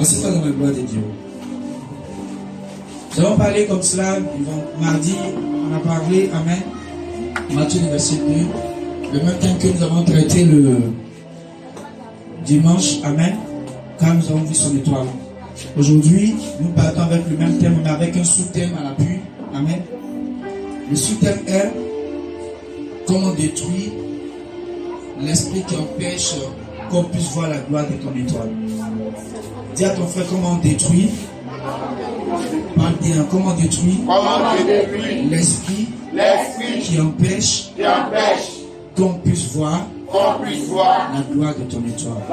Assieds-toi dans la gloire de Dieu. Nous avons parlé comme cela, mardi, on a parlé, amen, Matthieu verset 2, le même thème que nous avons traité le dimanche, amen, quand nous avons vu son étoile. Aujourd'hui, nous partons avec le même thème, mais avec un sous-thème à l'appui, amen. Le sous-thème est comment détruire l'esprit qui empêche qu'on puisse voir la gloire de ton étoile. Dis à ton frère comment détruire. Parle bien, comment détruire l'esprit qui empêche qu'on puisse voir la gloire de ton étoile.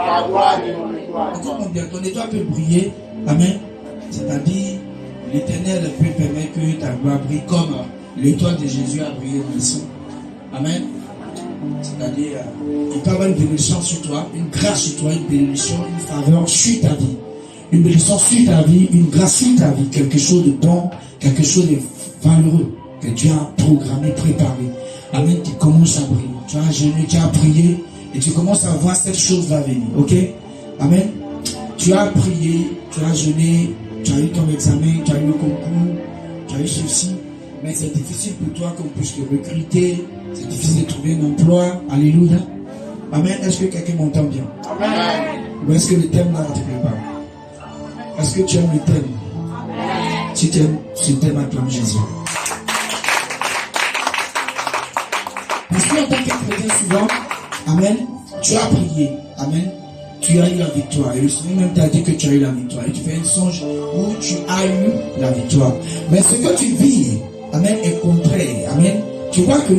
Comment dire, ton étoile peut briller, amen. C'est-à-dire, l'Éternel peut permettre que ta gloire brille comme l'étoile de Jésus a brillé dans le ciel. Amen. C'est-à-dire, il peut y avoir une bénédiction sur toi, une grâce sur toi, une bénédiction, une faveur sur ta vie. Une bénédiction sur ta vie, une grâce sur ta vie, quelque chose de bon, quelque chose de valeureux que Dieu a programmé, préparé. Amen. Tu commences à briller. Tu as jeûné, tu as prié et tu commences à voir cette chose-là venir. Ok? Amen. Tu as prié, tu as jeûné, tu as eu ton examen, tu as eu le concours, tu as eu ceci. Mais c'est difficile pour toi qu'on puisse te recruter. C'est difficile de trouver un emploi. Alléluia. Amen. Est-ce que quelqu'un m'entend bien? Amen. Ou est-ce que le thème là ne te plaît pas? Est-ce que tu aimes le thème? Amen. Si tu aimes ce thème, acclame Jésus. Parce qu'en tant que chrétien, souvent, amen, tu as prié. Amen. Tu as eu la victoire. Et le Seigneur même t'a dit que tu as eu la victoire. Et tu fais un songe où tu as eu la victoire. Mais ce que tu vis, amen, est contraire. Amen. Tu vois que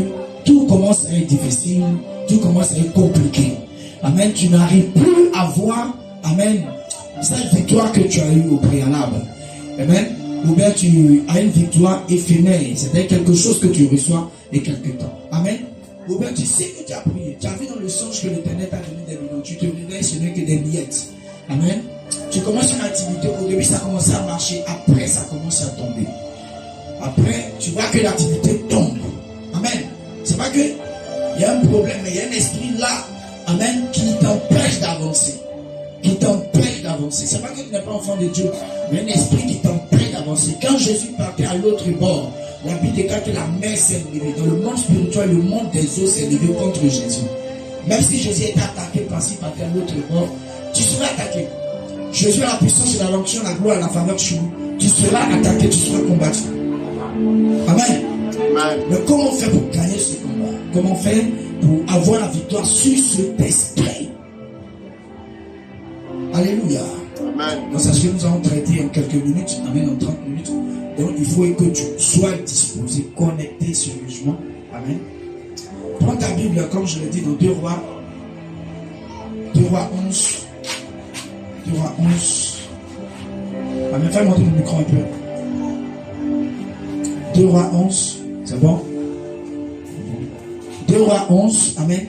tout commence à être difficile, tout commence à être compliqué. Amen. Tu n'arrives plus à voir, amen, cette victoire que tu as eue au préalable. Amen. Ou bien tu as une victoire éphémère. C'est-à-dire quelque chose que tu reçois et quelque temps. Amen. Ou bien tu sais que tu as prié. Tu as vu dans le songe que l'Éternel t'a donné des millions. Tu te réveilles, ce n'est que des miettes. Amen. Tu commences une activité. Au début, ça commence à marcher. Après, ça commence à tomber. Après, tu vois que l'activité tombe. Amen. C'est pas que il y a un problème, mais il y a un esprit là, amen, qui t'empêche d'avancer. Qui t'empêche d'avancer. C'est pas que tu n'es pas enfant de Dieu, mais un esprit qui t'empêche d'avancer. Quand Jésus partait à l'autre bord, la Bible déclare que la mer s'est levée. Dans le monde spirituel, le monde des eaux s'est levé contre Jésus. Même si Jésus était attaqué par-ci, par-là, à l'autre bord, tu seras attaqué. Jésus a la puissance et la l'onction, la gloire, la faveur sur nous. Tu seras attaqué, tu seras combattu. Amen. Mais comment on fait pour gagner ce combat? Comment on fait pour avoir la victoire sur cet esprit? Alléluia. Amen. Donc, c'est ce que nous allons traiter en quelques minutes, amen, en 30 minutes. Donc, il faut que tu sois disposé, connecté sérieusement. Amen. Prends ta Bible, comme je l'ai dit, dans 2 Rois 11. 2 Rois 11. Amen. Fais monter le micro un peu. 2 Rois 11. C'est bon? 2 Rois 11. Amen.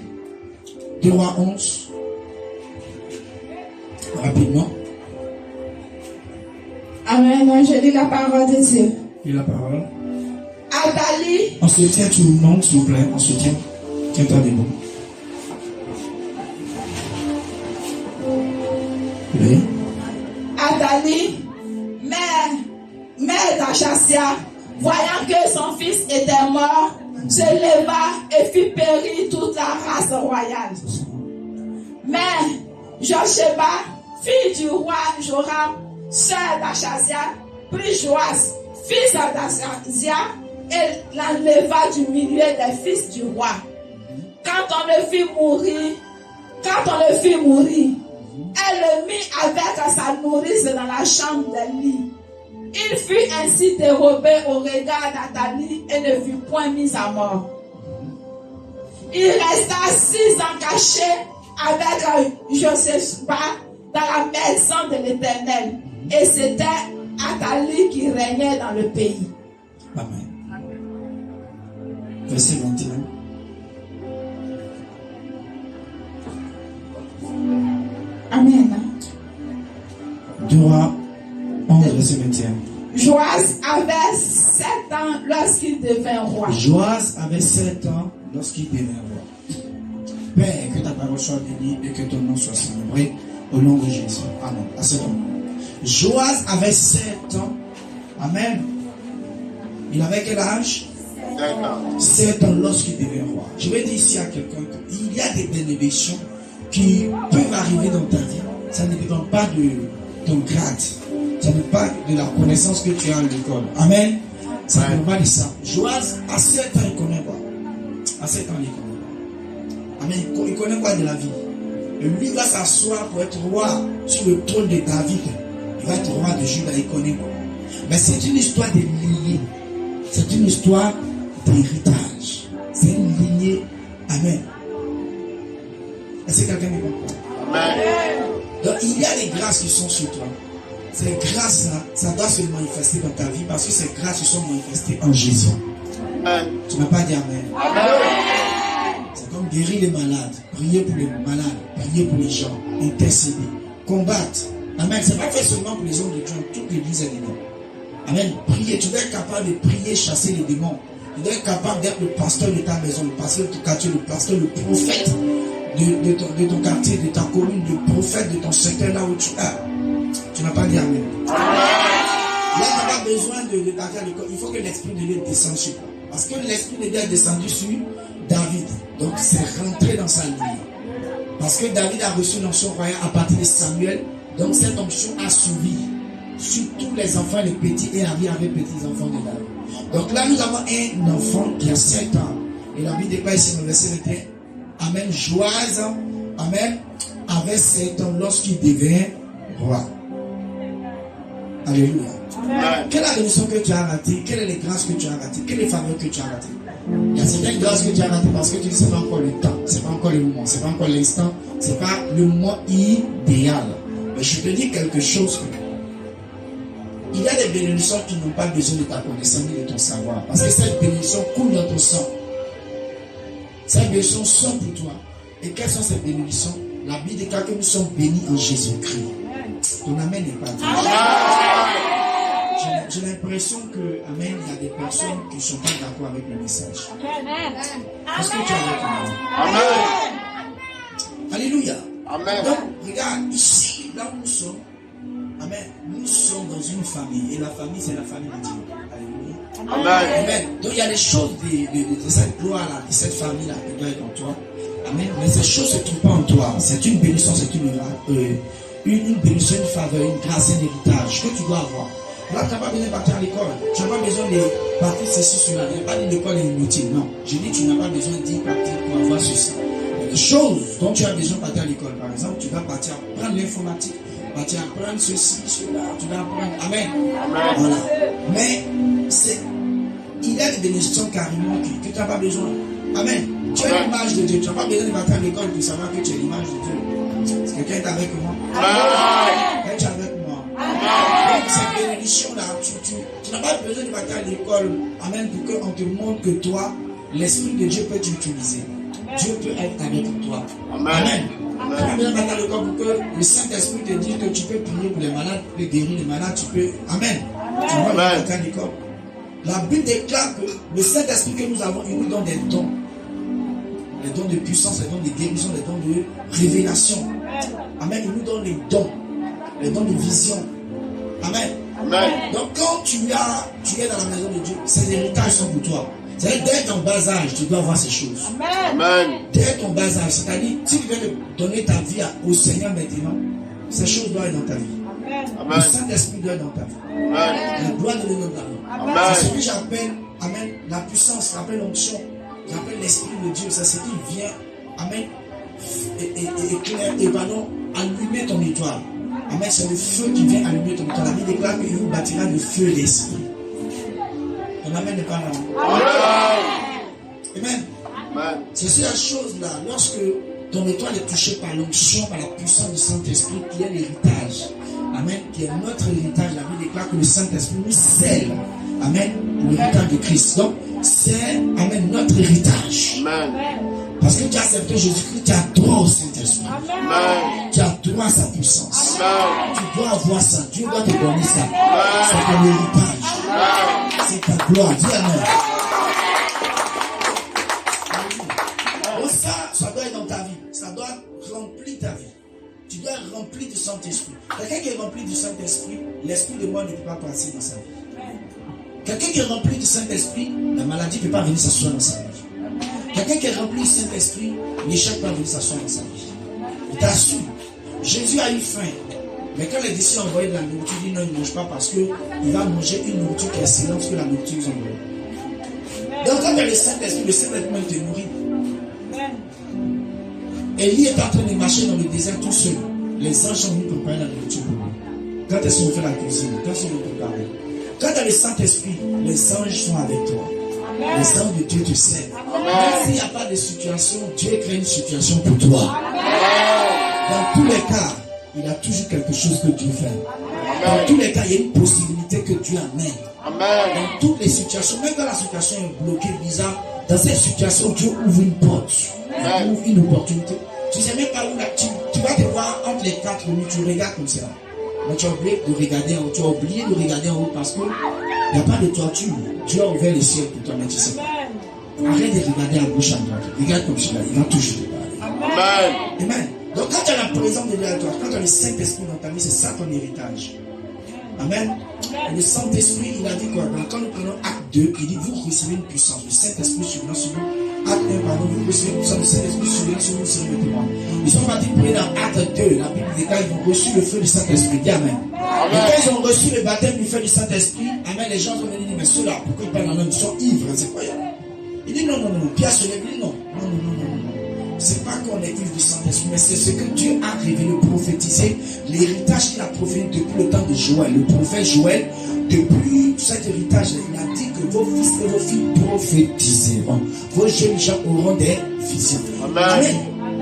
2 Rois 11. Rapidement. Amen. Je lis la parole de Dieu. Lis la parole. Athalie. On se tient tout le monde, s'il vous plaît. On se tient. Tiens-toi debout. Oui. Athalie, mère d'Achassia, voyant que son fils était mort, se leva et fit périr toute la race royale. Mais Josheba, fille du roi Joram, sœur d'Achazia, prit Joas, fils d'Achazia, et l'enleva du milieu des fils du roi. Quand on le fit mourir, elle le mit avec sa nourrice dans la chambre de lit. Il fut ainsi dérobé au regard d'Athalie et ne fut point mis à mort. Il resta 6 ans caché avec Josheba dans la maison de l'Éternel. Et c'était Athalie qui régnait dans le pays. Amen. Verset 21. Amen. 2 Rois 11, verset 21. Joas avait 7 ans lorsqu'il devint roi. Joas avait 7 ans lorsqu'il devint roi. Père, que ta parole soit bénie et que ton nom soit célébré au nom de Jésus. Amen. À cet moment. Joas avait 7 ans. Amen. Il avait quel âge? 7 ans lorsqu'il devient roi. Je vais dire ici à quelqu'un qu'il y a des bénédictions qui peuvent arriver dans ta vie. Ça ne dépend pas de ton grade. Ça ne dépend pas de la connaissance que tu as à l'école. Amen. Ça ne dépend pas de ça. Joas, à 7 ans, il connaît quoi? À 7 ans, il connaît quoi? Amen. Il connaît quoi de la vie? Et lui va s'asseoir pour être roi sur le trône de David. Il va être roi de Juda, il connaît quoi? Mais c'est une histoire de lignée. C'est une histoire d'héritage. C'est une lignée. Amen. Est-ce que quelqu'un me comprend? Amen. Donc il y a des grâces qui sont sur toi. Ces grâces-là, ça doit se manifester dans ta vie parce que ces grâces se sont manifestées en Jésus. Amen. Tu n'as pas dit Amen. Amen. C'est comme guérir les malades, prier pour les malades, prier pour les gens, intercéder, combattre. Amen. C'est pas fait seulement pour les hommes de Dieu, toute l'église est dedans. Amen. Prier, tu dois être capable de prier, chasser les démons. Tu dois être capable d'être le pasteur de ta maison, le pasteur de ton quartier, le pasteur, le prophète de ton quartier, de ta commune, le prophète de ton secteur là où tu es. Tu n'as pas dit Amen. Là, tu n'as pas besoin de t'arrêter à l'école. Il faut que l'Esprit de Dieu descende sur toi. Parce que l'Esprit de Dieu est descendu sur David. Donc, c'est rentré dans sa ligne. Parce que David a reçu l'onction royale à partir de Samuel. Donc, cette onction a suivi sur tous les enfants, les petits et arrive avec petits enfants de David. Donc là, nous avons un enfant qui a 7 ans. Et la Bible déclare ici dans le verset 21. Amen. Joas, amen, avait 7 ans lorsqu'il devient roi. Alléluia. Amen. Quelle est la bénédiction que tu as ratée? Quelles sont les grâces que tu as ratées? Quelle est les faveurs que tu as ratées? Il y a certaines grâces que tu as ratées parce que tu ne sais pas encore le temps, c'est pas encore le moment, c'est pas encore l'instant, c'est pas le moment idéal. Mais je te dis quelque chose. Il y a des bénédictions qui n'ont pas besoin de ta connaissance ni de ton savoir. Parce que cette bénédiction coule dans ton sang. Ces bénédictions sont pour toi. Et quelles sont ces bénédictions? La Bible déclare que nous sommes bénis en Jésus-Christ. Ton amen n'est pas dit. J'ai l'impression que, amen, il y a des personnes qui ne sont pas d'accord avec le message. Est-ce que tu as avec moi? Amen. Alléluia. Amen. Donc, regarde, ici, là où nous sommes, amen, nous sommes dans une famille. Et la famille, c'est la famille de Dieu. Alléluia. Amen. Amen. Donc, il y a des choses de cette gloire-là, de cette famille-là qui doit être en toi. Amen. Mais ces choses ne se trouvent pas en toi. C'est une bénédiction, c'est une bénédiction, une faveur, une grâce, un héritage que tu dois avoir. Là, tu n'as pas besoin de partir à l'école. Tu n'as pas besoin de partir ceci, cela. Je n'ai pas dit l'école est inutile. Non. Je dis tu n'as pas besoin d'y partir pour avoir ceci. Il y a des choses dont tu as besoin de partir à l'école. Par exemple, tu vas partir apprendre l'informatique. Tu vas apprendre ceci, cela. Tu vas apprendre. Amen. Amen. Voilà. Mais il y a des bénédictions carrément que tu n'as pas besoin. Amen. Tu as l'image de Dieu. Tu n'as pas besoin de partir à l'école pour savoir que tu as l'image de Dieu. Est-ce que quelqu'un est avec moi? Amen. Tu es avec moi. Amen. Donc, cette bénédiction-là, tu n'as pas besoin de partir à l'école. Amen. Pour qu'on te montre que toi, l'Esprit de Dieu peut t'utiliser. Dieu peut être avec toi. Amen. Tu n'as pas besoin de partir à l'école pour que le Saint-Esprit te dise que tu peux prier pour les malades, tu peux guérir les malades, tu peux. Amen. Tu vas partir à l'école. La Bible déclare que le Saint-Esprit que nous avons, il nous donne des dons. Les dons de puissance, les dons de guérison, les dons de révélation. Amen. Il nous donne les dons de vision. Amen. Amen. Donc quand tu es dans la maison de Dieu, ces héritages sont pour toi. C'est-à-dire, dès ton bas âge, tu dois avoir ces choses. Amen. Dès ton bas âge, c'est-à-dire, si tu veux donner ta vie au Seigneur maintenant, ces choses doivent être dans ta vie. Amen. Le Saint-Esprit doit être dans ta vie. Amen. La gloire de Dieu dans ta vie. C'est ce que j'appelle, amen, la puissance, j'appelle l'onction, j'appelle l'Esprit de Dieu. C'est ce qui vient, amen, éclairer, et pardon, allumer ton étoile. Amen, c'est le feu qui vient allumer ton étoile. La Bible déclare qu'il vous bâtira le feu d'esprit. Ton amen n'est pas là. Amen. Amen. C'est cette chose-là, lorsque ton étoile est touchée par l'onction, par la puissance du Saint-Esprit, qui est l'héritage. Amen. Qui est notre héritage. La Bible déclare que le Saint-Esprit nous scelle. Amen. L'héritage de Christ. Donc, c'est, amen, notre héritage. Amen. Parce que tu as accepté Jésus-Christ, tu as droit au Saint-Esprit. Tu as droit à sa puissance. Amen. Tu dois avoir ça. Dieu doit te donner ça. C'est ton héritage. C'est ta gloire. Dis Amen. Donc ça doit être dans ta vie. Ça doit remplir ta vie. Tu dois rempli du Saint-Esprit. Quelqu'un qui est rempli du Saint-Esprit, l'esprit de mort ne peut pas passer dans sa vie. Quelqu'un qui est rempli du Saint-Esprit, la maladie ne peut pas venir s'asseoir dans sa vie. Quelqu'un qui est rempli du Saint-Esprit, l'échec ne peut pas venir s'asseoir dans sa vie. Il t'assure. Jésus a eu faim. Mais quand les disciples ont envoyé de la nourriture, il dit non, il ne mange pas parce qu'il va manger une nourriture qui est excellente que la nourriture qu'ils ont envoyée. Donc quand tu as le Saint-Esprit même te nourrit. Élie est en train de marcher dans le désert tout seul. Les anges sont venus préparer la nourriture pour lui. Quand est-ce qu'on fait la cuisine? Quand est-ce qu'on peut parler? Quand tu as le Saint-Esprit, les anges sont avec toi. Amen. Les anges de Dieu te servent. Même s'il n'y a pas de situation, Dieu crée une situation pour toi. Amen. Dans tous les cas, il a toujours quelque chose que Dieu fait. Amen. Dans tous les cas, il y a une possibilité que Dieu amène. Amen. Dans toutes les situations, même quand la situation est bloquée, bizarre, dans cette situation, Dieu ouvre une porte. Il ouvre une opportunité. Tu ne sais même pas où là, tu vas te voir entre les quatre minutes, tu regardes comme ça. Mais tu as oublié de regarder en haut. Tu as oublié de regarder en haut parce qu'il n'y a pas de toiture. Dieu a ouvert les cieux pour toi, mais tu sais pas. Arrête de regarder à gauche, à droite. Regarde comme cela, il va toujours te parler. Amen. Amen. Donc quand tu as la présence de Dieu à toi, quand tu as le Saint-Esprit dans ta vie, c'est ça ton héritage. Amen. Et le Saint-Esprit, il a dit quoi? Donc, quand nous prenons acte 2, il dit vous recevez une puissance. Le Saint-Esprit survenant sur nous. Acte 1, pardon, vous recevez une puissance. Le Saint-Esprit survenant sur nous, c'est le témoin. Ils sont partis pour aller dans acte 2. La Bible dit qu'ils ont reçu le feu du Saint-Esprit. Dis Amen. Et quand ils ont reçu le baptême du feu du Saint-Esprit, Amen, les gens ont dit mais ceux-là, pourquoi ils parlent en homme? Ils sont ivres. C'est quoi? Il dit non. Pierre se lève, il dit non. C'est pas qu'on est ivre du Saint-Esprit, mais c'est ce que Dieu a révélé, prophétisé, l'héritage qu'il a prophétisé depuis le temps de Joël. Le prophète Joël, depuis cet héritage, il a dit que vos fils et vos filles prophétiseront. Vos jeunes gens auront des visions. Amen. Amen.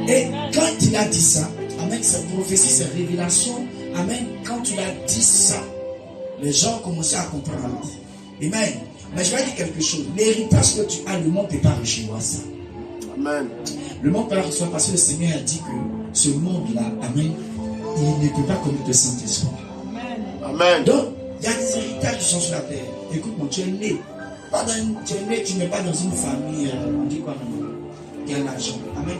Et quand il a dit ça, Amen, cette prophétie, cette révélation, Amen, quand il a dit ça, les gens ont commencé à comprendre. Amen. Mais je vais dire quelque chose. L'héritage que tu as, le monde ne peut pas recevoir ça. Amen. Le monde peut recevoir parce que le Seigneur a dit que ce monde-là, Amen, il ne peut pas connaître le Saint-Esprit. Amen. Donc, il y a des héritages qui sont sur la terre. Écoute-moi, tu es né. Tu n'es pas dans une famille, on dit quoi maintenant, qui a l'argent. Amen.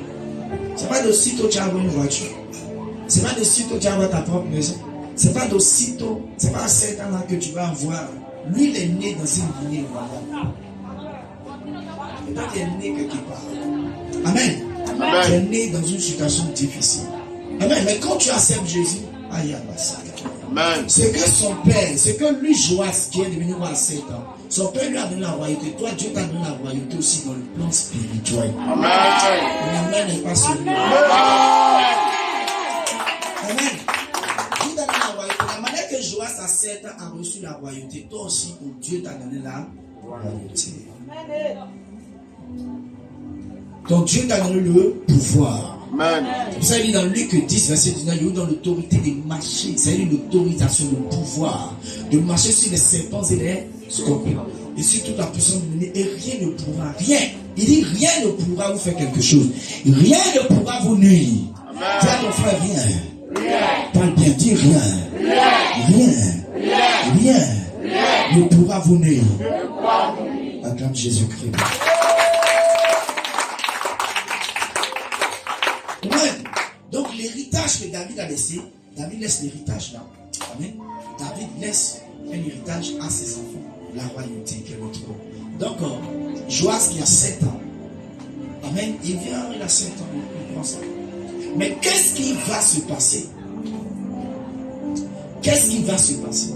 C'est pas d'aussitôt tu as une voiture. C'est pas d'aussitôt tu as ta propre maison. C'est pas d'aussitôt, c'est pas à 7 ans là que tu vas avoir. Lui, il est né dans une lignée royale. Et toi, tu es né quelque part. Amen. Amen. Tu es né dans une situation difficile. Amen. Mais quand tu acceptes Jésus, aïe, amen. C'est que son père, c'est que lui, Joas, qui est devenu roi à 7 ans, son père lui a donné la royauté. Toi, Dieu t'a donné la royauté aussi dans le plan spirituel. Amen. Amen n'est pas celui. Amen. Dieu t'a donné la royauté. La manière que Joas à 7 ans a reçu la royauté, toi aussi, Dieu t'a donné la royauté. Amen. Donc Dieu t'a donné le pouvoir. Amen. C'est pour ça qu'il dit dans Luc 10, verset 19, il est dans l'autorité de marcher. C'est-à-dire l'autorisation, le pouvoir de marcher sur les serpents et les scorpions. Et sur toute la puissance de l'ennemi. Et rien ne pourra, rien. Il dit rien ne pourra vous faire quelque chose. Rien ne pourra vous nuire. Dis à ton frère rien. Parle bien, dis rien. Rien ne pourra vous nuire. Acclame Jésus-Christ. Amen. Donc l'héritage que David a laissé, David laisse l'héritage là. Amen. David laisse un héritage à ses enfants, la royauté qui est le trône. Donc Joas qui a 7 ans, Amen, il vient, il a 7 ans, il prend ça. Mais qu'est-ce qui va se passer? Qu'est-ce qui va se passer?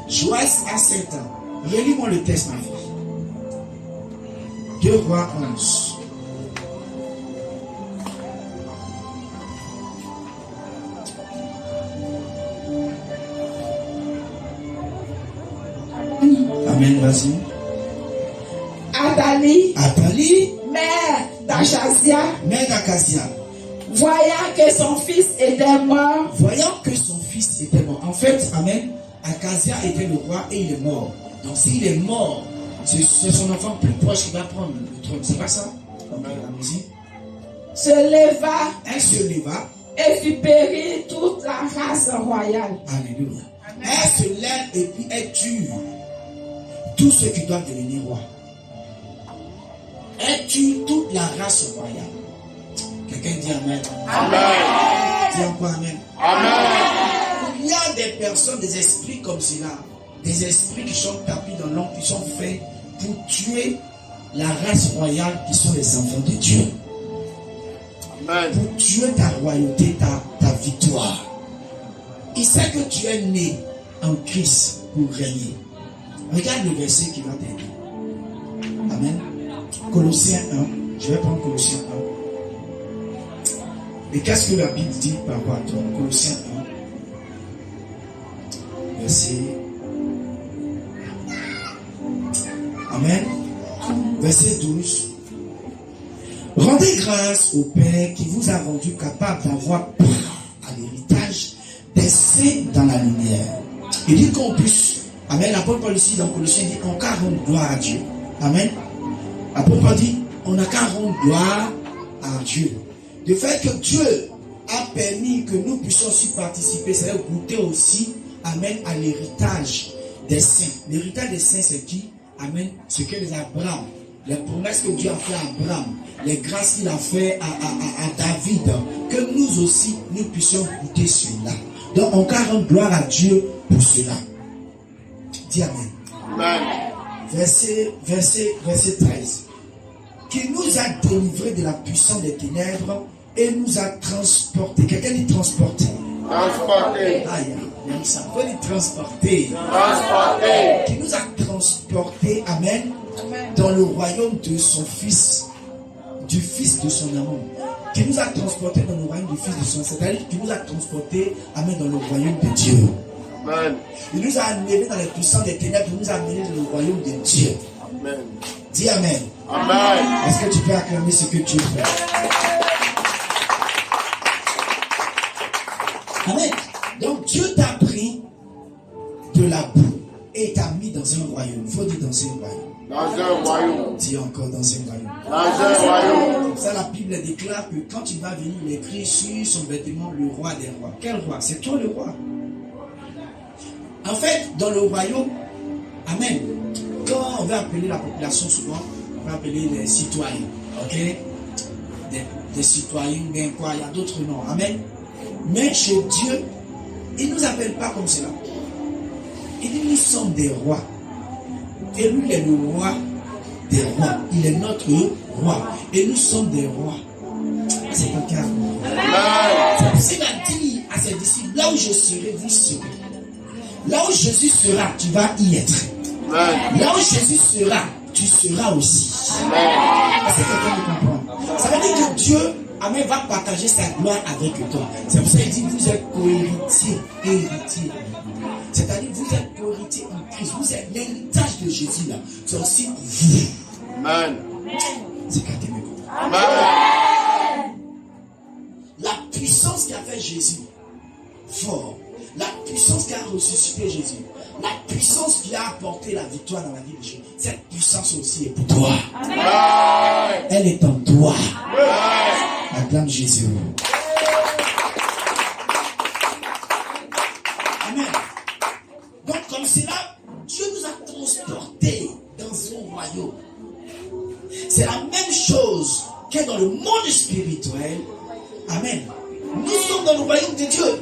Joas a 7 ans. Relis-moi le texte, ma fille. 2 Rois 11. Amen, vas-y. Athalie, mère d'Achasia, voyant que son fils était mort. En fait, Amen, Achasia était le roi et il est mort. Donc s'il est mort, c'est son enfant plus proche qui va prendre le trône. C'est pas ça? Amen, allons-y. Elle se leva et fit périr toute la race royale. Alléluia. Elle se lève et puis elle tue tous ceux qui doivent devenir rois. Elle tue toute la race royale. Quelqu'un dit Amen. Amen. Dis encore Amen. Amen. Il y a des personnes, des esprits comme cela, des esprits qui sont tapis dans l'ombre, qui sont faits pour tuer la race royale qui sont les enfants de Dieu. Amen. Pour tuer ta royauté, ta victoire. Il sait que tu es né en Christ pour régner. Regarde le verset qui va t'aider. Amen. Colossiens 1. Je vais prendre Colossiens 1. Et qu'est-ce que la Bible dit par rapport à toi? Colossiens 1. Verset. Amen. Verset 12. Rendez grâce au Père qui vous a rendu capable d'avoir part à l'héritage des saints dans la lumière. Il dit qu'on puisse, Amen, l'apôtre Paul ici dans Colossiens dit on n'a qu'à rendre gloire à Dieu. Amen. L'apôtre Paul dit on n'a qu'à rendre gloire à Dieu. De fait que Dieu a permis que nous puissions aussi participer, c'est-à-dire goûter aussi, Amen, à l'héritage des saints. L'héritage des saints c'est qui? Amen, ce que les Abraham, les promesses que Dieu a fait à Abraham, les grâces qu'il a fait à David, que nous aussi, nous puissions goûter cela. Donc, on peut rendre gloire à Dieu pour cela. Dis Amen. Amen. Verset 13. Qui nous a délivrés de la puissance des ténèbres et nous a transportés. Quelqu'un dit transporté. Transporté. Aïe, même ça. On peut dire transporté. Transporté. Qui nous a transportés, Amen, dans le royaume de son Fils, du Fils de son amour. Qui nous a transportés dans le royaume du Fils de son, c'est-à-dire qui nous a transportés, Amen, dans le royaume de Dieu. Amen. Il nous a amenés dans les puissants des ténèbres, il nous a amenés dans le royaume de Dieu. Amen. Dis Amen. Amen. Est-ce que tu peux acclamer ce que tu fais? Amen. Donc Dieu t'a pris de la boue et t'a mis dans un royaume. Il faut dire dans un royaume. Dans un royaume. Dis encore dans un royaume. Dans un royaume. Comme ça, la Bible déclare que quand il va venir, il écrit sur son vêtement le roi des rois. Quel roi? C'est toi le roi. En fait, dans le royaume, Amen, quand on va appeler la population souvent, on va appeler les citoyens. Ok? Des citoyens, bien quoi, il y a d'autres noms. Amen. Mais chez Dieu, il ne nous appelle pas comme cela. Il dit nous sommes des rois. Et lui, il est le roi des rois. Il est notre roi. Et nous sommes des rois. C'est quelqu'un. C'est pour ça qu'il a dit à ses disciples, là où je serai, vous serez. Là où Jésus sera, tu vas y être. Là où Jésus sera, tu seras aussi. Est-ce que quelqu'un me comprend? Ça veut dire que Dieu, Amen, va partager sa gloire avec toi. C'est pour ça qu'il dit, vous êtes co-héritiers, héritiers. C'est-à-dire, vous êtes co-héritiers en Christ. Vous êtes l'héritage de Jésus là. C'est aussi vous. Amen. C'est quelqu'un me comprend. Amen. La puissance qui a fait Jésus fort, la puissance qui a ressuscité Jésus, la puissance qui a apporté la victoire dans la vie de Jésus, cette puissance aussi est pour toi. Amen. Elle est en toi. Amen. Acclame Jésus. Amen. Donc comme cela, Dieu nous a transportés dans son royaume. C'est la même chose que dans le monde spirituel. Amen. Nous sommes dans le royaume de Dieu.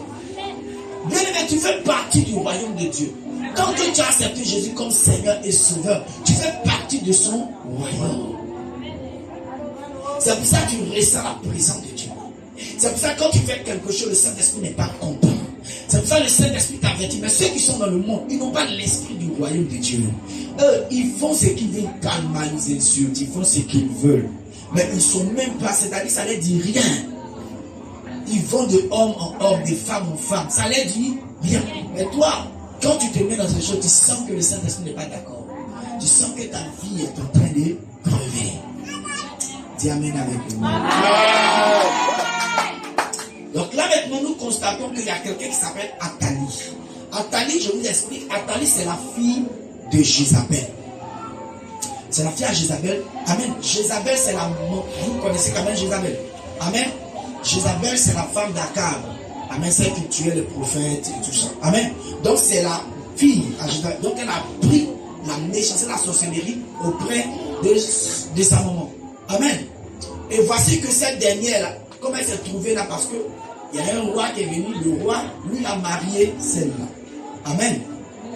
Bien aimé, tu fais partie du royaume de Dieu. Quand tu as accepté Jésus comme Seigneur et Sauveur, tu fais partie de son royaume. C'est pour ça que tu ressens la présence de Dieu. C'est pour ça que quand tu fais quelque chose, le Saint-Esprit n'est pas content. C'est pour ça que le Saint-Esprit t'avertit. Mais ceux qui sont dans le monde, ils n'ont pas l'esprit du royaume de Dieu. Eux, ils font ce qu'ils veulent, calmer les insultes, ils font ce qu'ils veulent. Mais ils ne sont même pas, c'est-à-dire ça ne leur dit rien. Ils vont de homme en homme, de femme en femme. Ça leur dit rien. Mais toi, quand tu te mets dans ces choses, tu sens que le Saint-Esprit n'est pas d'accord. Tu sens que ta vie est en train de crever. Dis Amen avec moi. Donc là maintenant, nous constatons qu'il y a quelqu'un qui s'appelle Athalie. Athalie, je vous explique, Athalie c'est la fille de Jézabel. C'est la fille à Jézabel. Amen. Jézabel c'est la... Vous connaissez quand même Jézabel. Amen. Jézabel c'est la femme d'Akab. Amen. Celle qui tuait les prophètes et tout ça. Amen. Donc c'est la fille à Jézabel. Donc elle a pris la méchanceté, la sorcellerie auprès de sa maman. Amen. Et voici que cette dernière là, comme elle s'est trouvée là, parce que Il y a un roi qui est venu, le roi, lui a marié celle-là. Amen.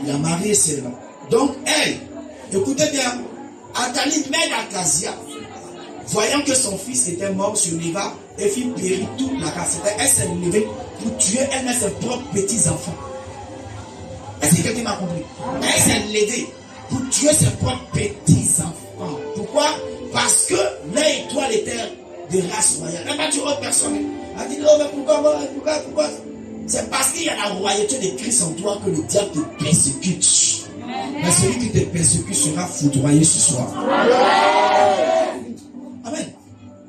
Il a marié celle-là. Donc elle, écoutez bien, Athalie, mère d'Acasia, voyant que son fils était mort, se leva et fit périr toute la race. Elle s'est levée pour tuer elle-même ses propres petits-enfants. Est-ce que quelqu'un m'a compris? Elle s'est levée pour tuer ses propres petits-enfants. Pourquoi? Parce que leur étoile était de race royale. Elle n'a pas tué autre personne. Elle a dit, oh, mais pourquoi? C'est parce qu'il y a la royauté de Christ en toi que le diable te persécute. Mais celui qui te persécute sera foudroyé ce soir. Amen.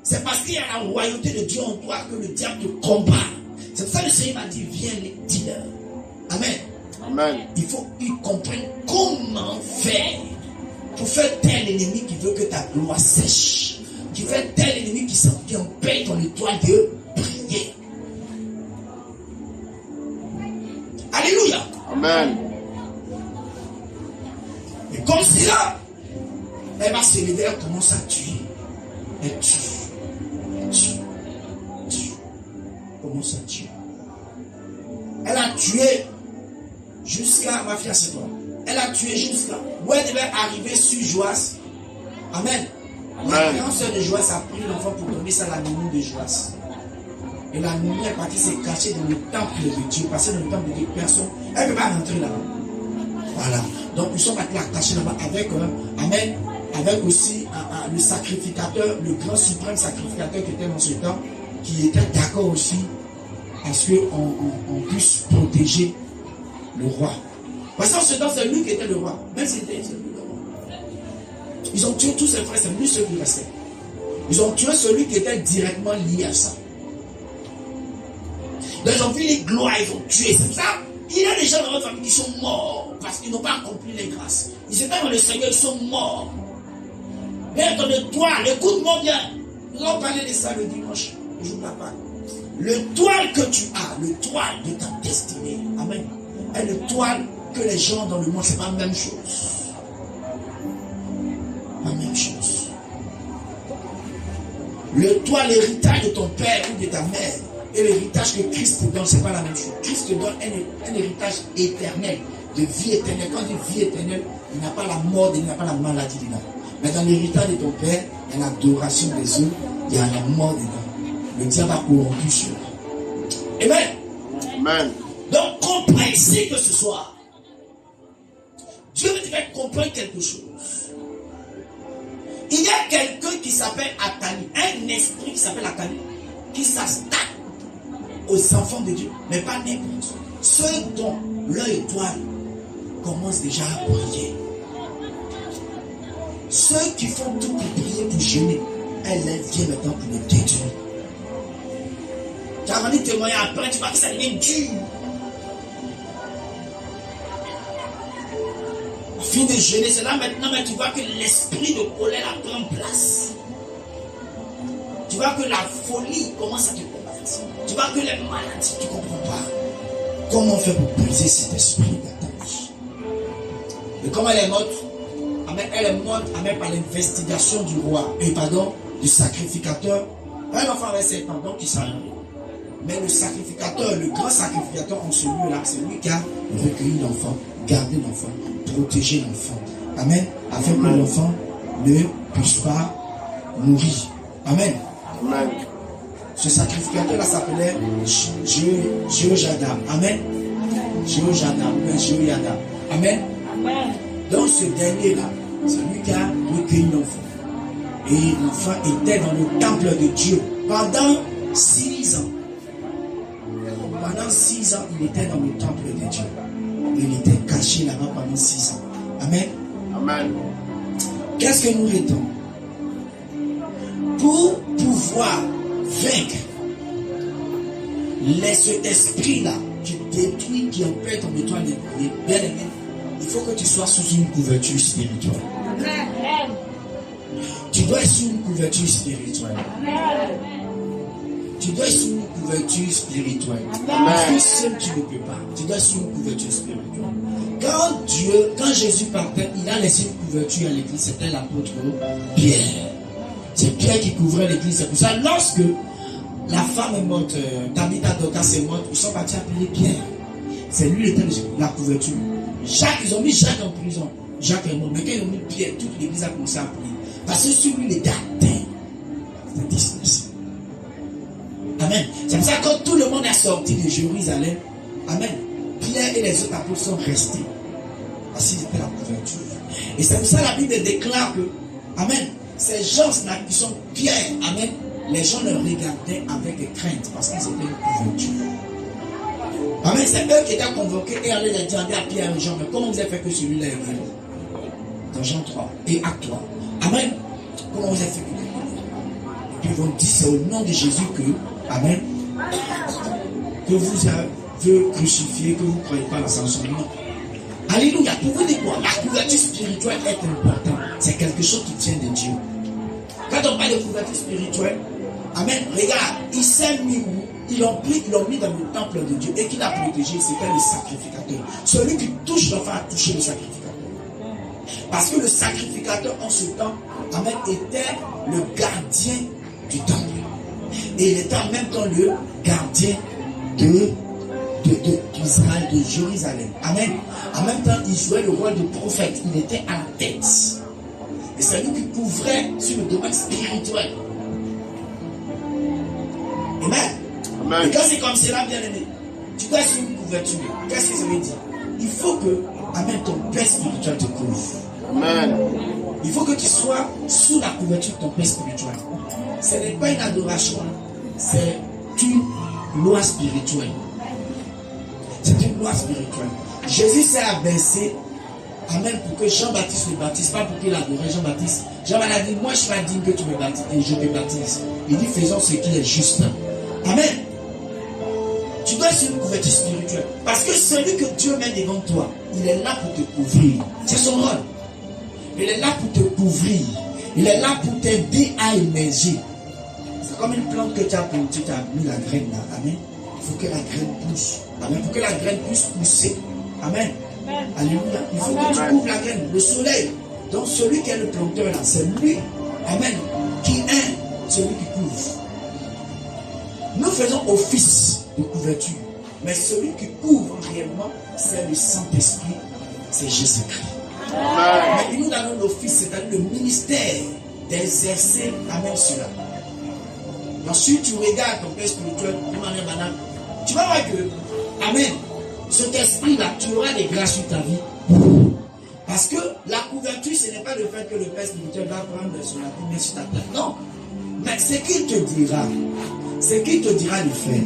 C'est parce qu'il y a la royauté de Dieu en toi que le diable te combat. C'est pour ça que le Seigneur m'a dit, viens les dis-leur. Amen. Amen. Il faut qu'ils comprennent comment faire pour faire tel ennemi qui veut que ta gloire sèche, qui fait tel ennemi qui empêche ton étoile de prier. Alléluia. Amen. Et comme cela, elle va se lever, elle commence à tuer. Elle tue. Commence à tuer. Elle a tué jusqu'à, ma fille, c'est toi. Elle a tué jusqu'à où elle devait arriver sur Joas. Amen. La grande sœur de Joas a pris l'enfant pour donner ça à la nounou de Joas. Et la nounou est partie se cacher dans le temple de Dieu. Parce que dans le temple de Dieu, personne, elle ne peut pas rentrer là-bas. Voilà. Donc ils sont partis attachés là-bas avec, amen, avec aussi le sacrificateur, le grand suprême sacrificateur qui était dans ce temps, qui était d'accord aussi à ce qu'on puisse protéger le roi. Parce qu'en ce temps, c'est lui qui était le roi. Même si c'était lui le roi. Ils ont tué tous ses frères, c'est lui ceux qui restaient. Ils ont tué celui qui était directement lié à ça. Donc ils ont vu les gloires, ils ont tué. C'est ça. Il y a des gens dans votre famille qui sont morts parce qu'ils n'ont pas accompli les grâces. Ils étaient dans le Seigneur, ils sont morts. Mais dans le toile, écoute-moi bien. Nous allons parler de ça le dimanche, le jour de la Pâque. Le toile que tu as, le toile de ta destinée, amen, et le toile que les gens dans le monde, c'est pas la même chose. La même chose. Le toile, l'héritage de ton père ou de ta mère, et l'héritage que Christ te donne, c'est pas la même chose. Christ te donne un héritage éternel, de vie éternelle. Quand il dit vie éternelle, il n'y a pas la mort, il n'y a pas la maladie dedans. Mais dans l'héritage de ton père, il y a l'adoration des hommes, il y a la mort dedans. Le diable a corrompu cela. Amen. Amen. Donc, comprends ici que ce soir, Dieu veut te faire comprendre quelque chose. Il y a quelqu'un qui s'appelle Athalie, un esprit qui s'appelle Athalie, qui s'attaque aux enfants de Dieu, mais pas n'importe. Ceux dont leur étoile commence déjà à briller. Ceux qui font tout pour prier, pour jeûner, elle vient maintenant pour le détruire. Tu as envie de témoigner après, tu vois que ça devient dur. Fin de jeûner, c'est là maintenant, mais tu vois que l'esprit de colère prend place. Tu vois que la folie commence à te combattre. Tu vois que les maladies, tu ne comprends pas. Comment on fait pour briser cet esprit d'Athalie? Et comment elle est morte? Elle est morte par l'investigation du roi, du sacrificateur. Un enfant avait 7 ans, donc il s'en allait. Mais le sacrificateur, le grand sacrificateur en ce lieu-là, c'est lui qui a recueilli l'enfant, gardé l'enfant, protégé l'enfant. Amen. Afin que l'enfant ne puisse pas mourir. Amen. Amen. Ce sacrificateur-là s'appelait Jéhoiada. Amen. Jéhoiada. Amen. Amen. Donc ce dernier-là, c'est lui qui a recueilli l'enfant. Et l'enfant était dans le temple de Dieu pendant 6 ans. Pendant 6 ans, il était dans le temple de Dieu. Il était caché là-bas pendant 6 ans. Amen. Amen. Qu'est-ce que nous retenons? Pour pouvoir vaincre cet esprit-là qui détruit, qui empêche ton étoile de briller, bien aimé, il faut que tu sois sous une couverture spirituelle. Amen. Tu dois être sous une couverture spirituelle. Amen. Tu dois être sous une couverture spirituelle. Amen. Parce que seul tu ne peux pas. Tu dois être sous une couverture spirituelle. Quand Jésus partait, il a laissé une couverture à l'église. C'était l'apôtre Pierre. C'est Pierre qui couvrait l'église. C'est pour ça, lorsque la femme est morte, Tabitha Dorcas est morte, ils sont partis appeler Pierre. C'est lui qui était la couverture. Jacques, ils ont mis Jacques en prison. Jacques est mort. Mais quand ils ont mis Pierre, toute l'église a commencé à prier. Parce que sur lui, il était atteint. C'était dispersé. Amen. C'est pour ça que quand tout le monde est sorti de Jérusalem, amen, Pierre et les autres apôtres sont restés. Parce qu'ils étaient la couverture. Et c'est pour ça que la Bible déclare que, amen, ces gens-là qui sont Pierre, amen, les gens le regardaient avec crainte parce qu'ils étaient une couverture. Amen, c'est eux qui étaient convoqués et allaient les demander à Pierre et Jean, mais comment vous avez fait que celui-là est guéri? Dans Jean 3 et Acte 3. Amen. Comment vous avez fait que celui-là est guéri? Et puis ils vont dire, c'est au nom de Jésus que, amen, que vous avez crucifié, que vous ne croyez pas à l'ascension. Non. Alléluia. Pour vous dire quoi? La couverture spirituelle est importante. C'est quelque chose qui tient de Dieu. Quand on parle de couverture spirituelle, amen, regarde, il s'est mis où? Ils l'ont mis dans le temple de Dieu et qui l'a protégé, c'était le sacrificateur. Celui qui touche l'enfant a touché le sacrificateur. Parce que le sacrificateur en ce temps, amen, était le gardien du temple. Et il était en même temps le gardien d'Israël, de Jérusalem. Amen. En même temps, il jouait le rôle de prophète. Il était à la tête. Et c'est lui qui couvrait sur le domaine spirituel. Amen. Amen. Et quand c'est comme cela, bien aimé, tu dois sur une couverture. Qu'est-ce que ça veut dire? Il faut que, amen, ton père spirituel te couvre. Amen. Il faut que tu sois sous la couverture de ton père spirituel. Ce n'est pas une adoration, c'est une loi spirituelle. C'est une loi spirituelle. Jésus s'est abaissé, amen, pour que Jean-Baptiste le baptise, pas pour qu'il adorait Jean-Baptiste. Jean-Baptiste a dit, moi je suis pas digne que tu me baptises et je te baptise. Il dit, faisons ce qui est juste. Amen. Tu dois être une couverture spirituelle. Parce que celui que Dieu met devant toi, il est là pour te couvrir. C'est son rôle. Il est là pour te couvrir. Il est là pour t'aider à émerger. C'est comme une plante que tu as plantée, tu as mis la graine là. Amen. Il faut que la graine pousse. Amen. Pour que la graine puisse pousser. Amen. Amen. Alléluia. Il faut que tu couvres la graine. Le soleil. Donc celui qui est le planteur là, c'est lui. Amen. Qui est celui qui couvre. Nous faisons office de couverture. Mais celui qui couvre réellement, c'est le Saint-Esprit. C'est Jésus-Christ. Mais il nous donne l'office, c'est-à-dire le ministère d'exercer, amen, cela. Ensuite, tu regardes ton père spirituel de manière banale. Tu vas voir que, amen, cet esprit-là, tu auras des grâces sur ta vie. Parce que la couverture, ce n'est pas le fait que le père spirituel va prendre sur la vie, sur ta tête. Non. Mais ce qu'il te dira, c'est qu'il te dira de faire.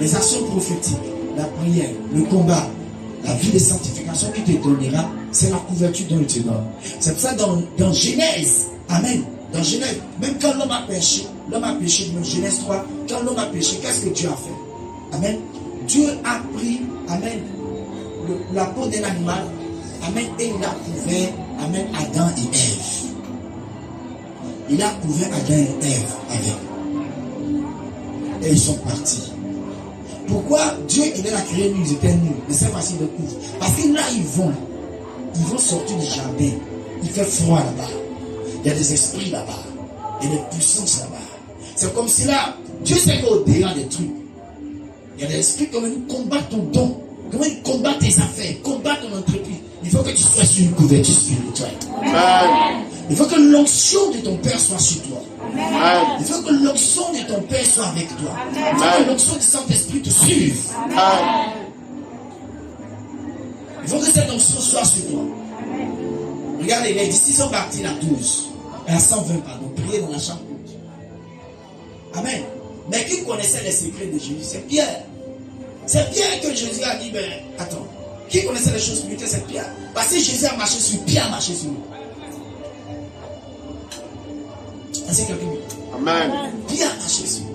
Les actions prophétiques, la prière, le combat, la vie de sanctification qu'il te donnera, c'est la couverture dont il te donne. C'est pour ça dans Genèse, amen, dans Genèse, même quand l'homme a péché, dans Genèse 3, quand l'homme a péché, qu'est-ce que Dieu a fait? Amen. Dieu a pris, amen, la peau d'un animal, amen, et il a couvert, amen, Adam et Ève. Il a couvert Adam et Ève avec. Et ils sont partis. Pourquoi Dieu, il a créé nous, ils étaient nus, mais cette fois-ci, il le couvre. Parce que là, ils vont sortir du jardin. Il fait froid là-bas. Il y a des esprits là-bas. Il y a des puissances là-bas. C'est comme si là, Dieu sait qu'au-delà des trucs, il y a des esprits comment ils combattent ton don, comment ils combattent tes affaires, combattent ton entreprise. Il faut que tu sois sur une couverture spirituelle. Amen. Il faut que l'onction de ton Père soit sur toi. Amen. Il faut que l'onction de ton Père soit avec toi. Il faut que l'onction du Saint-Esprit te suive. Amen. Il faut que cette onction soit sur toi. Regardez, les disciples sont partis à 12. À 120, pardon. Prier dans la chambre. Amen. Mais qui connaissait les secrets de Jésus? C'est Pierre. C'est Pierre que Jésus a dit, ben, attends. Qui connaissait les choses spirituelles? C'est Pierre. Parce que Jésus a marché sur Pierre, a marché sur lui. C'est quelqu'un. Amen. Pierre a marché sur lui.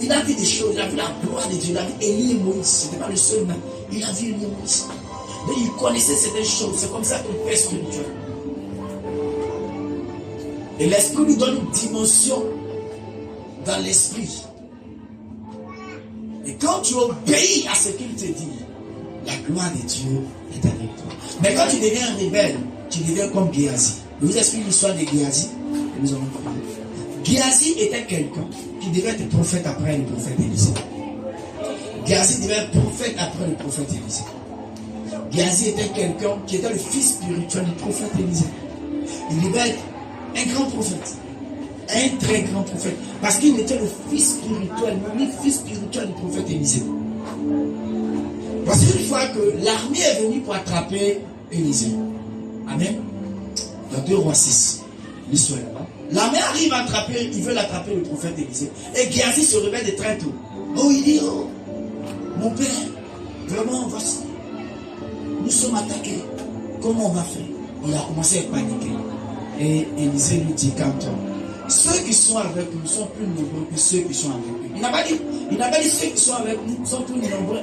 Il a vu des choses, il a vu la gloire de Dieu, il a vu Élie et Moïse. Ce n'était pas le seul même. Il a vu Élie et Moïse. Mais il connaissait certaines choses. C'est comme ça que le Père spirituel. Et l'esprit lui donne une dimension dans l'esprit. Et quand tu obéis à ce qu'il te dit, la gloire de Dieu est avec toi. Mais quand tu deviens un rebelle, tu deviens comme Géasi. Je vous explique l'histoire de Géasi. Nous allons parler. Géasi était quelqu'un qui il devait être prophète après le prophète Élisée. Géasi devait être prophète après le prophète Élisée. Géasi était quelqu'un qui était le fils spirituel du prophèt Élisée. Il devait être un grand prophète. Un très grand prophète. Parce qu'il était le fils spirituel, même le fils spirituel du prophète Élisée. Parce qu'une fois que l'armée est venue pour attraper Élisée. Amen. Dans 2 Rois 6. L'histoire là-bas. L'armée arrive à attraper, ils veulent attraper le prophète Élisée. Et Géasi se réveille de très tôt. Oh, il dit, oh, mon père, vraiment, voici. Nous sommes attaqués. Comment on va faire? Il a commencé à paniquer. Et Élisée lui dit, calme-toi. Ceux qui sont avec nous sont plus nombreux que ceux qui sont avec eux. Il n'a pas dit ceux qui sont avec nous sont plus nombreux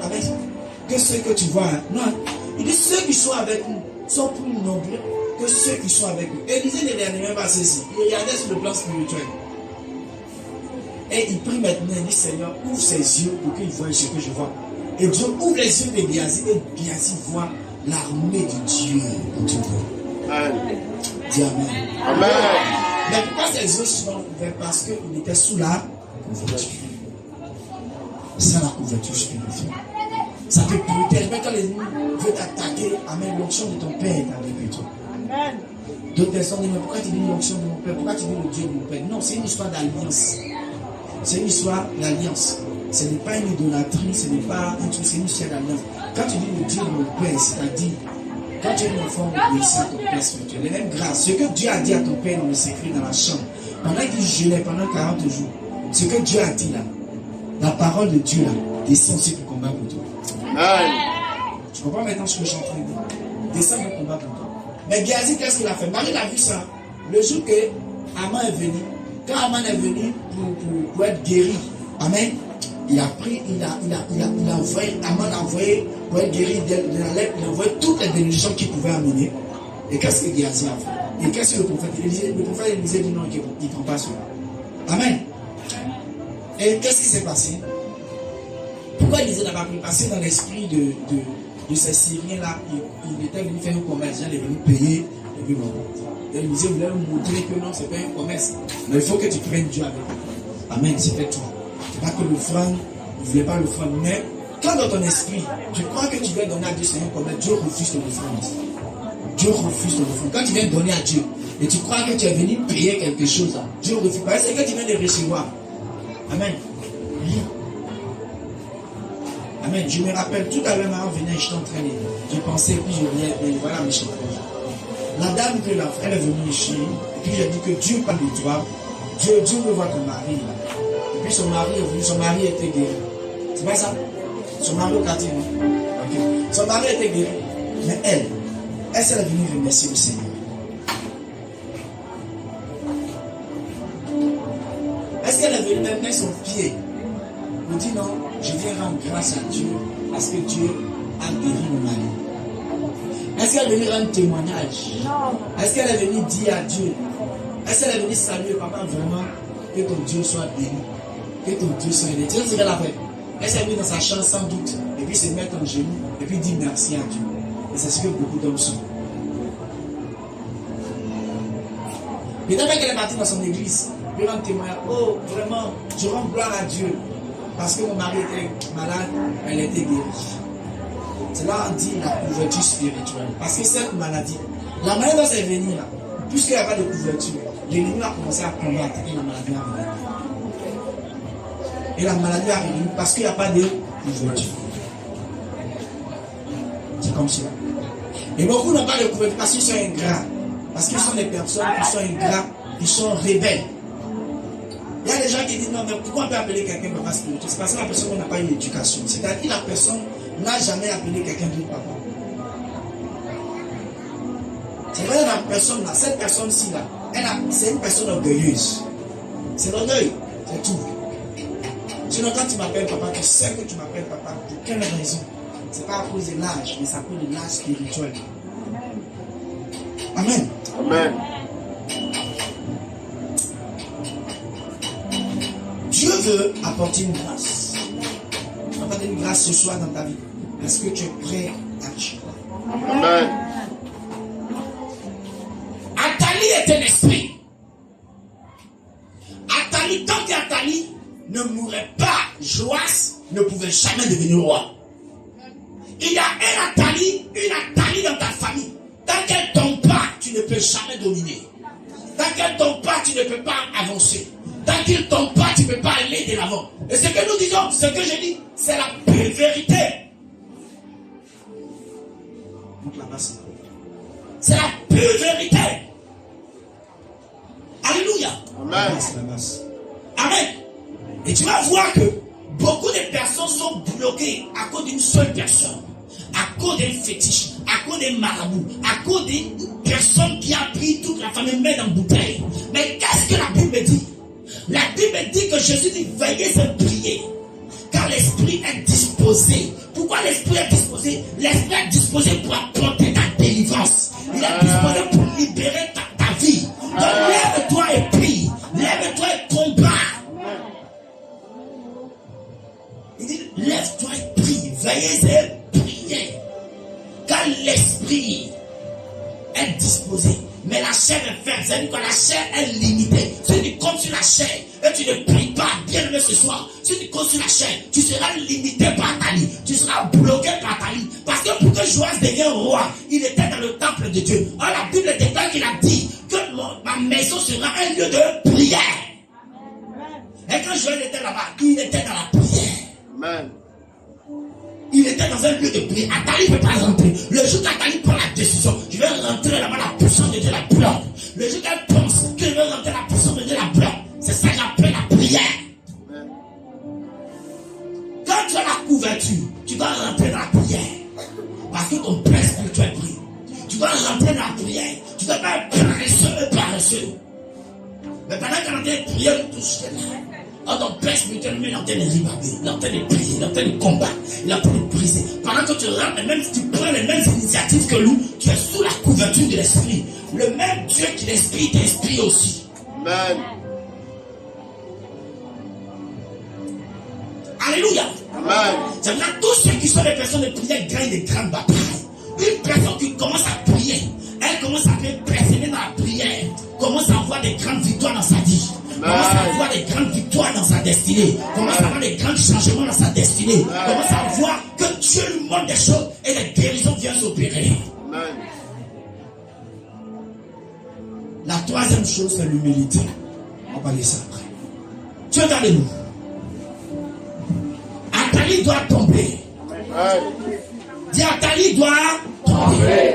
que ceux que tu vois. Non. Il dit ceux qui sont avec nous sont plus nombreux que ceux qui sont avec nous. Élisée ne regardait même pas ceci. Il regardait sur le plan spirituel. Et il prie maintenant, il dit Seigneur, ouvre ses yeux pour qu'il voie ce que je vois. Et Dieu ouvre les yeux de Géasi et Géasi voit l'armée de Dieu autour d'eux. Amen. Dis Amen. Amen. Mais pourquoi ses yeux sont ouverts? Parce qu'il était sous la couverture. Sans la couverture spirituelle. Ça te protège. Même quand l'ennemi veut t'attaquer, Amen, l'onction de ton Père est avec toi. Amen. D'autres personnes disent, mais pourquoi tu dis l'onction de mon Père? Pourquoi tu dis le Dieu de mon Père? Non, c'est une histoire d'alliance. C'est une histoire d'alliance. Ce n'est pas une idolâtrie, ce n'est pas un truc, c'est une histoire d'alliance. Quand tu dis le Dieu de mon Père, c'est-à-dire, quand tu es un enfant obéissant à ton Père spirituel, les mêmes grâces, ce que Dieu a dit à ton Père dans le secret, dans la chambre, pendant qu'il jeûnait pendant 40 jours, ce que Dieu a dit là, la parole de Dieu là, descend aussi pour combattre pour toi. Amen. Tu comprends maintenant ce que je suis en train de dire? Descend pour combattre pour toi. Mais Géasi, qu'est-ce qu'il a fait? Marie a vu ça. Le jour que Aman est venu, quand Aman est venu pour être guéri, Amen, il a pris, il a envoyé, Aman a envoyé pour être guéri de la lèpre, il a envoyé toutes les bénédictions qu'il pouvait amener. Et qu'est-ce que Géasi a fait? Et qu'est-ce que le prophète Élisée dit non, il ne prend pas cela. Amen. Et qu'est-ce qui s'est passé? Pourquoi Élisée n'a pas pris? Parce que dans l'esprit de ces Syriens-là, il était venu faire un commerce, il est venu payer, et puis bon. Et Élisée voulait lui montrer que non, c'est pas un commerce. Mais il faut que tu prennes Dieu avec toi. Amen, c'est fait tout. C'est pas que l'offrande, il ne voulait pas l'offrande. Mais quand dans ton esprit, tu crois que tu viens donner à Dieu, c'est un commerce, Dieu refuse ton offrande. Dieu refuse ton offrande. Quand tu viens donner à Dieu, et tu crois que tu es venu payer quelque chose, là, Dieu refuse. Parce que c'est que tu viens de recevoir. Amen. Oui. Amen. Je me rappelle, tout à l'heure, maman venait, j'étais en train de... Je pensais, puis je venais, et voilà mes chanteurs. La dame, elle est venue ici, et puis j'ai dit que Dieu parle de toi. Dieu veut voir ton mari, là. Et puis son mari est venu, son mari était guéri. C'est pas ça? Son mari au quartier, non? Ok. Son mari était guéri. Mais elle est venue remercier le Seigneur. Est-ce qu'elle est venue même mettre son pied? Elle dit non, je viens rendre grâce à Dieu parce que Dieu a guéri mon mari. Est-ce qu'elle est venue rendre témoignage? Non. Est-ce qu'elle est venue dire à Dieu? Est-ce qu'elle est venue saluer papa vraiment que ton Dieu soit béni? Que ton Dieu soit aidé? Tu sais ce qu'elle a fait? Elle s'est venue dans sa chambre sans doute et puis se mettre en genoux et puis dire merci à Dieu. Et c'est ce que beaucoup d'hommes sont. Peut-être qu'elle est partie dans son église. Elle rend témoignage. Oh, vraiment, je rends gloire à Dieu. Parce que mon mari était malade, elle était guérie. C'est là on dit la couverture spirituelle. Parce que cette maladie, la maladie dont c'est venue là, puisqu'il n'y a pas de couverture, l'ennemi a commencé à combattre et la maladie a revenu. Et la maladie a revenu parce qu'il n'y a pas de couverture. C'est comme cela. Et beaucoup n'ont pas de couverture parce qu'ils sont ingrats. Parce qu'ils sont des personnes qui sont ingrats, qui sont rebelles. Il y a des gens qui disent non, mais pourquoi on peut appeler quelqu'un papa spirituel? C'est parce que la personne n'a pas eu l'éducation. C'est-à-dire la personne n'a jamais appelé quelqu'un d'autre papa. C'est vrai, la personne là, cette personne-ci là, c'est une personne orgueilleuse. C'est l'orgueil, c'est tout. Sinon, quand tu m'appelles papa, tu sais que tu m'appelles papa pour quelle raison? C'est pas à cause de l'âge, mais c'est à cause de l'âge spirituel. Amen. Amen. Dieu veut apporter une grâce. Apporter une grâce ce soir dans ta vie. Est-ce que tu es prêt à recevoir? Amen. Athalie est un esprit. Athalie, tant qu'Athalie, Joas ne pouvait jamais devenir roi. Il y a un Athalie dans ta famille. Tant qu'elle ne tombe pas, tu ne peux jamais dominer. Tant qu'elle ne tombe pas, tu ne peux pas avancer. Tant qu'il ne tombe pas, tu ne peux pas aller de l'avant. Et ce que nous disons, ce que je dis, c'est la pure vérité. C'est la pure vérité. Alléluia. Amen. Amen. Et tu vas voir que beaucoup de personnes sont bloquées à cause d'une seule personne. À cause d'un fétiche, à cause d'un marabout, à cause d'une personne qui a pris toute la famille met dans bouteille. Mais qu'est-ce que la Bible dit? La Bible dit que Jésus dit veillez et priez. Car l'esprit est disposé. Pourquoi l'esprit est disposé? L'esprit est disposé pour apporter ta délivrance. Il est disposé pour libérer ta vie. Donc lève-toi et prie. Lève-toi et combat. Il dit lève-toi et prie. Veillez et priez. Car l'esprit est disposé. Mais la chair est faible. C'est-à-dire que la chair est limitée. Si tu comptes sur la chair et tu ne pries pas, bien aimé ce soir, si tu comptes sur la chair, tu seras limité par ta vie. Tu seras bloqué par ta vie. Parce que pour que Joas devienne roi, il était dans le temple de Dieu. Or la Bible déclare qu'il a dit que ma maison sera un lieu de prière. Et quand Joas était là-bas, il était dans la prière. Amen. Il était dans un lieu de prière. Athalie ne peut pas rentrer. Le jour qu'Athalie prend la décision, je vais rentrer là-bas, la puissance de Dieu la bloque. Le jour qu'elle pense qu'elle veut rentrer, la puissance de Dieu la bloque. C'est ça que j'appelle la prière. Amen. Quand tu as la couverture, tu dois rentrer dans la prière. Parce que ton père spirituel prie. Tu dois rentrer dans la prière. Tu dois pas être paresseux. Mais pendant qu'on est en train de prier, tout ce qui est là. Or, ton père spirituel, il est en train de ribaber, il est en train de prier, il est en train de combattre, il est en train de briser. Pendant que tu rentres, même si tu prends les mêmes initiatives que lui, tu es sous la couverture de l'esprit. Le même Dieu qui l'inspire t'inspire aussi. Amen. Alléluia. Amen. C'est pour ça que tous ceux qui sont des personnes de prière gagnent des grandes batailles. Une personne qui commence à prier, elle commence à persévérer dans la prière, commence à avoir des grandes victoires dans sa vie. Commence à avoir des grandes victoires dans sa destinée. Commence à avoir des grands changements dans sa destinée. Commence à voir que Dieu lui montre des choses et les guérisons viennent s'opérer. Amen. La troisième chose, c'est l'humilité. On va laisser après. Dieu dans nous. Athalie doit tomber. Amen. Dis Athalie doit tomber.